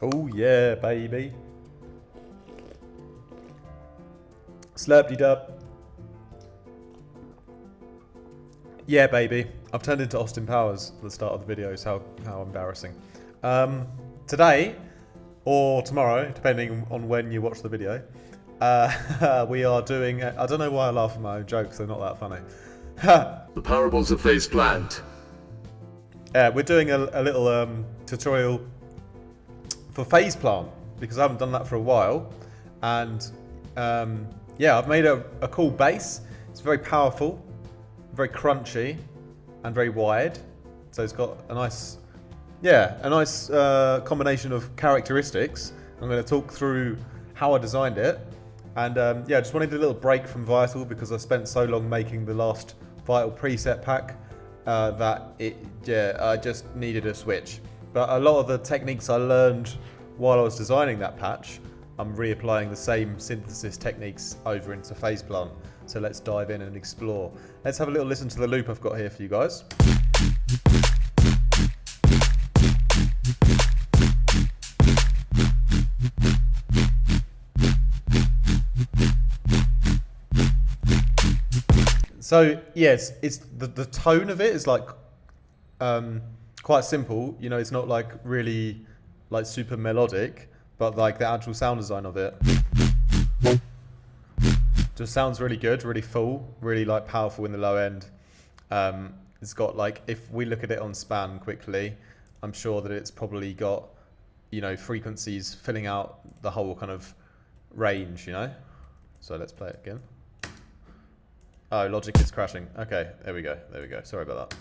Oh yeah, baby. Slurpy dub. Yeah, baby. I've turned into Austin Powers at the start of the video, so how embarrassing. Today, or tomorrow, depending on when you watch the video, we are doing... I don't know why I laugh at my own jokes, they're not that funny. The parables of Face Plant. We're doing a little tutorial for phase plant, because I haven't done that for a while. And yeah, I've made a cool base. It's very powerful, very crunchy, and very wide. So it's got a nice, combination of characteristics. I'm going to talk through how I designed it. And yeah, I just wanted a little break from Vital because I spent so long making the last Vital preset pack that I just needed a switch. But a lot of the techniques I learned while I was designing that patch, I'm reapplying the same synthesis techniques over into phase plant. So let's dive in and explore. Let's have a little listen to the loop I've got here for you guys. So yes, it's the tone of it is like quite simple. You know, it's not like really like super melodic, but like the actual sound design of it just sounds really good, really full, really like powerful in the low end. It's got like, if we look at it on span quickly, I'm sure that it's probably got, you know, frequencies filling out the whole kind of range, you know. So let's play it again. Oh, Logic is crashing. Okay, there we go. There we go. Sorry about that.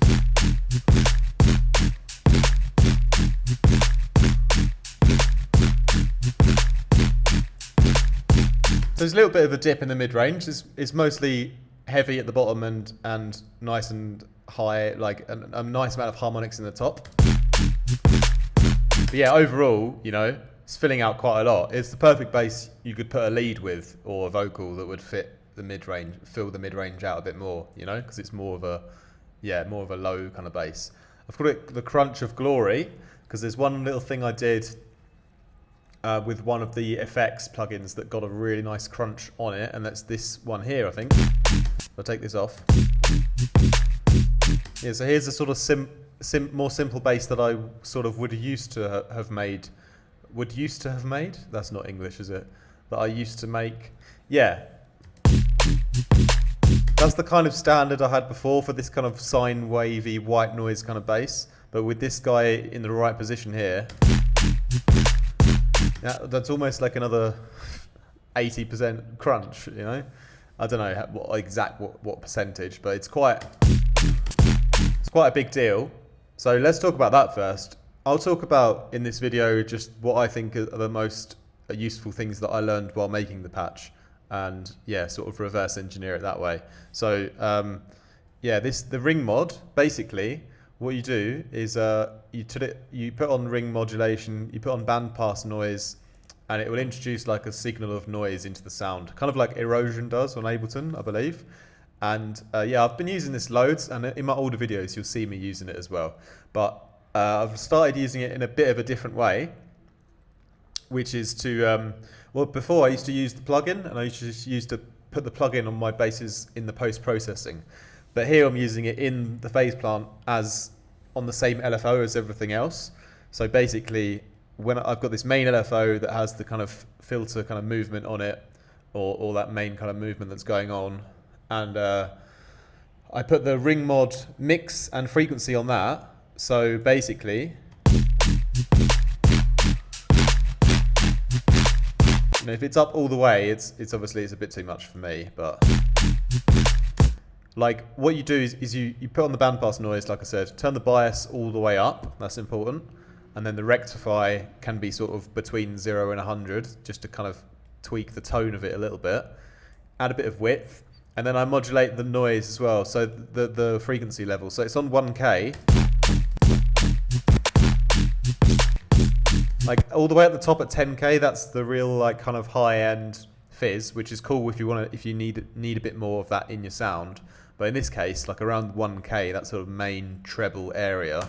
So there's a little bit of a dip in the mid-range. It's mostly heavy at the bottom and nice and high, like a nice amount of harmonics in the top. But yeah, overall, you know, it's filling out quite a lot. It's the perfect bass you could put a lead with, or a vocal that would fit the mid-range, fill the mid-range out a bit more, you know, because it's more of a low kind of bass. I've called it the crunch of glory because there's one little thing I did with one of the effects plugins that got a really nice crunch on it, and that's this one here, I think. I'll take this off. Yeah, so here's a sort of more simple bass that I sort of would used to have made. That's not English, is it? That I used to make. Yeah. That's the kind of standard I had before for this kind of sine wavy white noise kind of bass, but with this guy in the right position here, yeah, that's almost like another 80% crunch, you know. I don't know what percentage, but it's quite a big deal. So let's talk about that first. I'll talk about in this video just what I think are the most useful things that I learned while making the patch. And yeah, sort of reverse engineer it that way. So yeah, the ring mod, basically what you do is you put on ring modulation, you put on bandpass noise, and it will introduce like a signal of noise into the sound, kind of like Erosion does on Ableton, I believe. And yeah, I've been using this loads, and in my older videos you'll see me using it as well. But I've started using it in a bit of a different way, which is to well, before I used to use the plugin, and I used to put the plugin on my basses in the post-processing. But here I'm using it in the phase plant as on the same LFO as everything else. So basically, when I've got this main LFO that has the kind of filter kind of movement on it, or that main kind of movement that's going on, and I put the ring mod mix and frequency on that. So basically, you know, if it's up all the way, it's obviously a bit too much for me, but like what you do is you put on the bandpass noise, like I said, turn the bias all the way up, that's important, and then the rectify can be sort of between 0 and 100, just to kind of tweak the tone of it a little bit, add a bit of width, and then I modulate the noise as well, so the frequency level, so it's on 1K, like all the way at the top at 10K. That's the real like kind of high end fizz, which is cool if you need a bit more of that in your sound. But in this case, like around 1K, that sort of main treble area.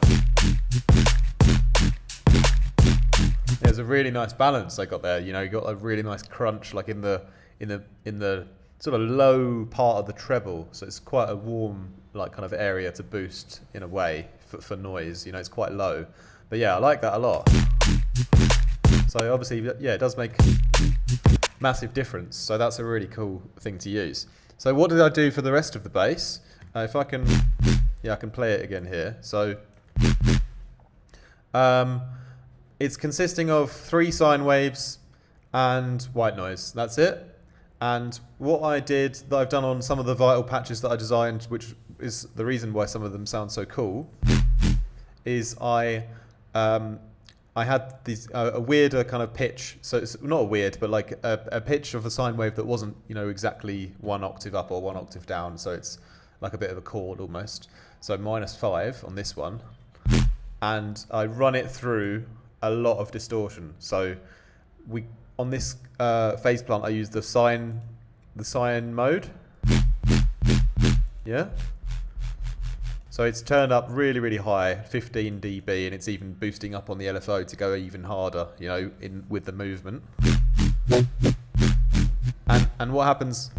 Yeah, there's a really nice balance I got there. You know, you got a really nice crunch, like in the sort of low part of the treble. So it's quite a warm, like, kind of area to boost in a way for noise. You know, it's quite low. But yeah, I like that a lot. So obviously, yeah, it does make massive difference. So that's a really cool thing to use. So what did I do for the rest of the bass? If I can, yeah, I can play it again here. So it's consisting of 3 sine waves and white noise. That's it. And what I did, that I've done on some of the vital patches that I designed, which is the reason why some of them sound so cool, is I had these a weirder kind of pitch. So it's not a weird, but like a pitch of a sine wave that wasn't, you know, exactly 1 octave up or 1 octave down. So it's like a bit of a chord almost. So -5 on this one, and I run it through a lot of distortion. So on this phase plant, I use the sine mode. Yeah. So it's turned up really, really high, 15 dB, and it's even boosting up on the LFO to go even harder, you know, with the movement. And what happens?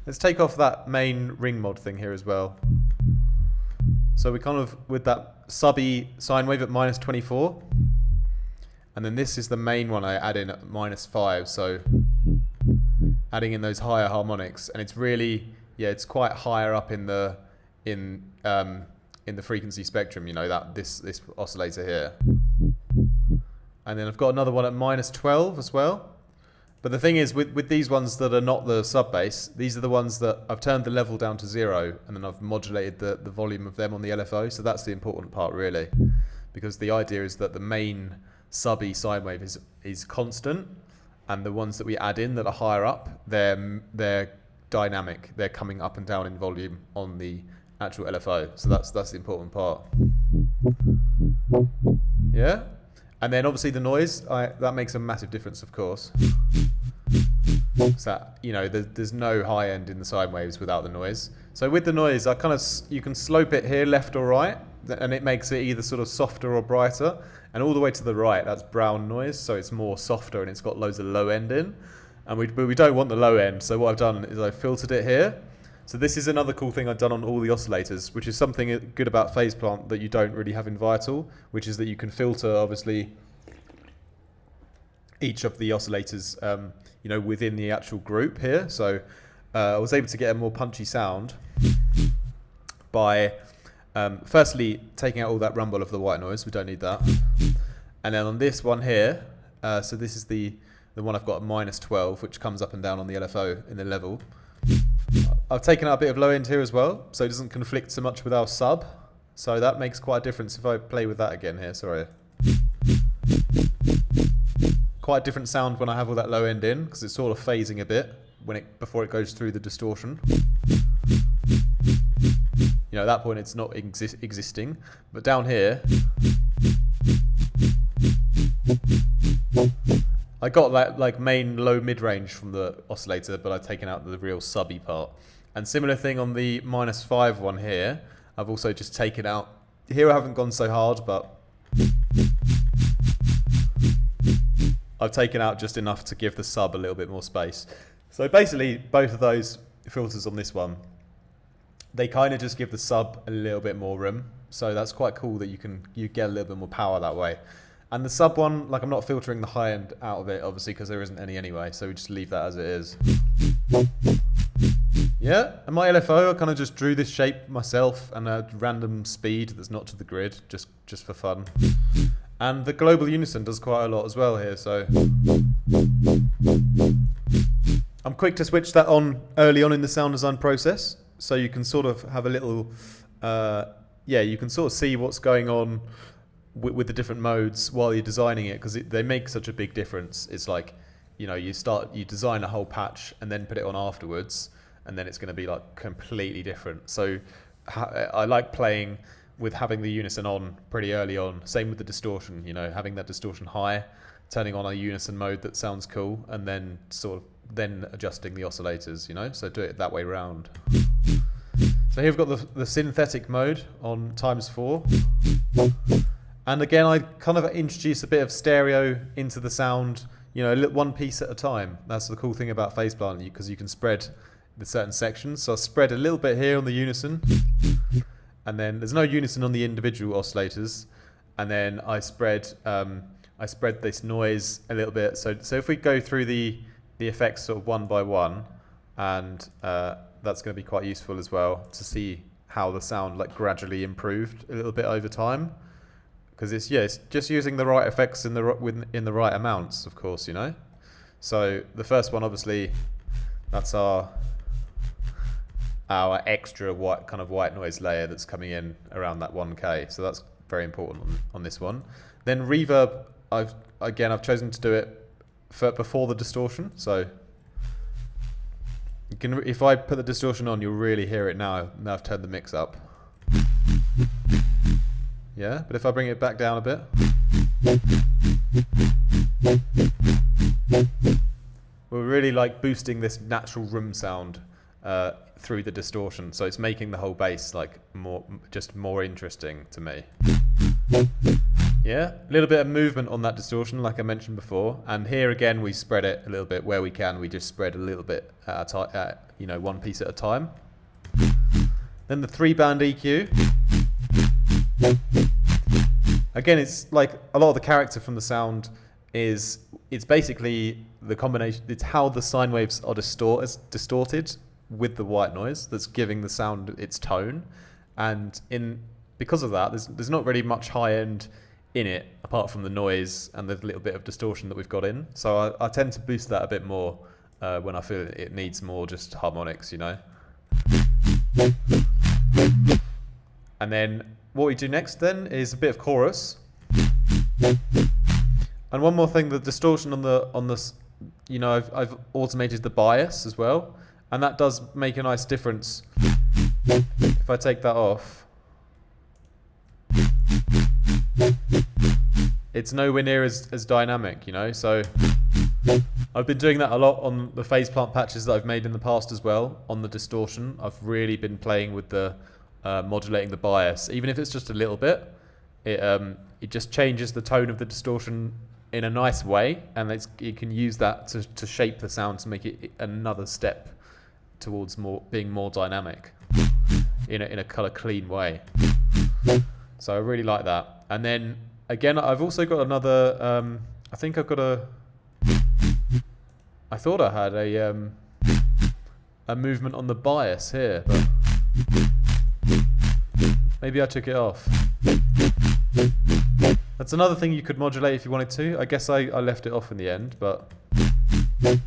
Let's take off that main ring mod thing here as well. So we kind of, with that subby sine wave at -24, and then this is the main one I add in at -5, so adding in those higher harmonics, and it's really, yeah, it's quite higher up in the frequency spectrum, you know, that this oscillator here. And then I've got another one at -12 as well. But the thing is, with these ones that are not the sub bass, these are the ones that I've turned the level down to 0, and then I've modulated the volume of them on the LFO. So that's the important part, really, because the idea is that the main subby sine wave is constant, and the ones that we add in that are higher up, they're dynamic. They're coming up and down in volume on the actual LFO. So that's the important part. Yeah. And then obviously the noise, that makes a massive difference, of course. So, you know, there's no high end in the sine waves without the noise. So with the noise, you can slope it here, left or right, and it makes it either sort of softer or brighter. And all the way to the right, that's brown noise, so it's more softer and it's got loads of low end in. But we don't want the low end, so what I've done is I've filtered it here. So this is another cool thing I've done on all the oscillators, which is something good about phase plant that you don't really have in Vital, which is that you can filter, obviously, each of the oscillators, you know, within the actual group here. So I was able to get a more punchy sound by firstly taking out all that rumble of the white noise. We don't need that. And then on this one here, so this is the one I've got at -12, which comes up and down on the LFO in the level. I've taken out a bit of low end here as well, so it doesn't conflict so much with our sub. So that makes quite a difference if I play with that again here, sorry. Quite a different sound when I have all that low end in, because it's sort of phasing a bit before it goes through the distortion. You know, at that point it's not existing, but down here, I got that like main low mid range from the oscillator, but I've taken out the real subby part. And similar thing on the -5 one here. I've also just taken out, here I haven't gone so hard, but I've taken out just enough to give the sub a little bit more space. So basically both of those filters on this one, they kind of just give the sub a little bit more room. So that's quite cool that you get a little bit more power that way. And the sub one, like I'm not filtering the high end out of it, obviously, because there isn't any anyway. So we just leave that as it is. Yeah, and my LFO, I kind of just drew this shape myself and a random speed that's not to the grid, just for fun. And the global unison does quite a lot as well here, so I'm quick to switch that on early on in the sound design process, so you can sort of have a little, yeah, you can sort of see what's going on with the different modes while you're designing it, because they make such a big difference. It's like, you know, you design a whole patch and then put it on afterwards, and then it's going to be like completely different. So I like playing with having the unison on pretty early on. Same with the distortion, you know, having that distortion high, turning on a unison mode that sounds cool, and then sort of adjusting the oscillators, you know, so do it that way round. So here we've got the synthetic mode on ×4. And again, I kind of introduce a bit of stereo into the sound, you know, one piece at a time. That's the cool thing about phase plant, because you can spread the certain sections. So I spread a little bit here on the unison, and then there's no unison on the individual oscillators. And then I spread this noise a little bit. So if we go through the effects sort of one by one, and that's going to be quite useful as well to see how the sound like gradually improved a little bit over time. Because it's just using the right effects in the right amounts, of course, you know. So the first one, obviously, that's our extra white noise layer that's coming in around that 1K. So that's very important on this one. Then reverb, I've chosen to do it before the distortion. So you can, if I put the distortion on, you'll really hear it now. Now I've turned the mix up. Yeah, but if I bring it back down a bit, we're really like boosting this natural room sound through the distortion. So it's making the whole bass like more interesting to me. Yeah, a little bit of movement on that distortion, like I mentioned before. And here again, we spread it a little bit where we can. We just spread a little bit at one piece at a time. Then the 3-band EQ. Again, it's like a lot of the character from the sound it's basically the combination. It's how the sine waves are distorted with the white noise that's giving the sound its tone. And because of that, there's not really much high end in it apart from the noise and the little bit of distortion that we've got in. So I tend to boost that a bit more when I feel it needs more just harmonics, you know. And then what we do next then is a bit of chorus. And one more thing, the distortion on the you know, I've automated the bias as well, and that does make a nice difference. If I take that off, it's nowhere near as dynamic, you know. So I've been doing that a lot on the phase plant patches that I've made in the past as well. On the distortion, I've really been playing with the modulating the bias, even if it's just a little bit. It just changes the tone of the distortion in a nice way, and you can use that to shape the sound to make it another step towards being more dynamic in a color clean way. So I really like that. And then again, I've also got another. I think I've got I thought I had a movement on the bias here, but maybe I took it off. That's another thing you could modulate if you wanted to. I guess I left it off in the end, but I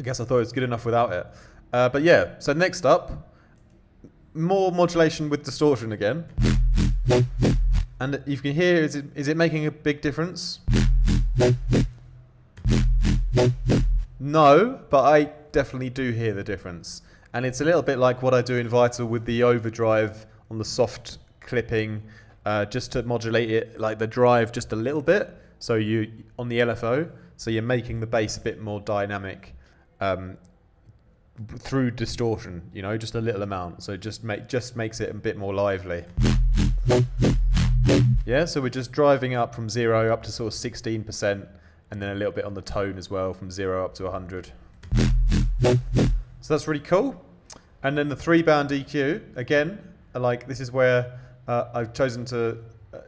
guess I thought it was good enough without it. But yeah, so next up, more modulation with distortion again. And you can hear, is it making a big difference? No, but I definitely do hear the difference. And it's a little bit like what I do in Vital with the overdrive on the soft clipping, just to modulate it, like the drive just a little bit. So you on the LFO, so you're making the bass a bit more dynamic through distortion, you know, just a little amount. So just makes it a bit more lively. Yeah, so we're just driving up from 0 up to sort of 16%, and then a little bit on the tone as well from 0 up to 100. So that's really cool. And then the 3-band EQ, again, like this is where I've chosen to,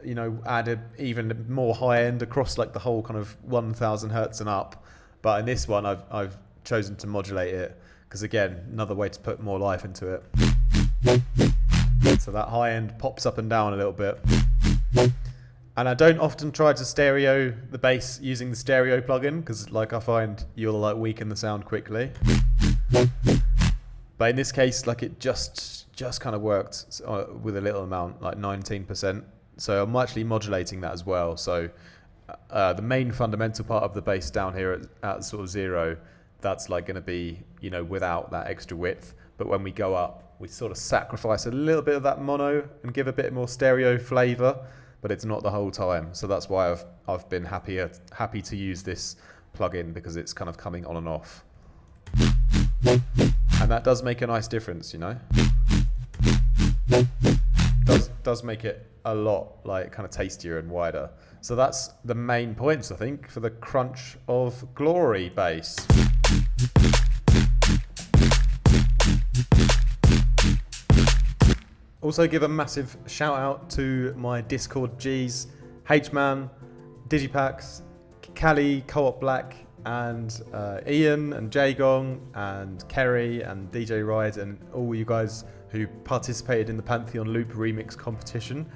you know, add even more high end across like the whole kind of 1000 hertz and up. But in this one, I've chosen to modulate it because again, another way to put more life into it. So that high end pops up and down a little bit. And I don't often try to stereo the bass using the stereo plugin because like I find you'll like weaken the sound quickly. But in this case, like it just kind of worked with a little amount, like 19%. So I'm actually modulating that as well. So the main fundamental part of the bass down here at sort of 0, that's like going to be, you know, without that extra width. But when we go up, we sort of sacrifice a little bit of that mono and give a bit more stereo flavor, but it's not the whole time. So that's why I've been happy to use this plugin because it's kind of coming on and off. And that does make a nice difference, you know. does make it a lot like kind of tastier and wider. So that's the main points, I think, for the Crunch of Glory bass. Also give a massive shout out to my Discord Gs, H-Man, Digipax, Callie, Co-op Black, and Ian and Jagong and Kerry and DJ Ride and all you guys who participated in the Pantheon Loop remix competition.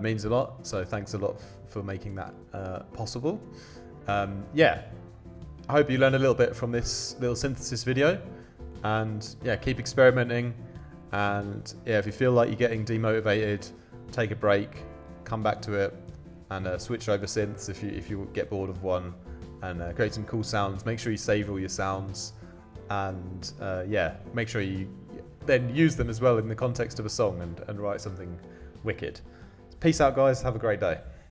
Means a lot, so thanks a lot for making that possible. Yeah, I hope you learned a little bit from this little synthesis video, and yeah, keep experimenting. And yeah, if you feel like you're getting demotivated, take a break, come back to it, and switch over synths if you get bored of one, and create some cool sounds. Make sure you save all your sounds, and yeah, make sure you then use them as well in the context of a song and write something wicked. Peace out, guys. Have a great day.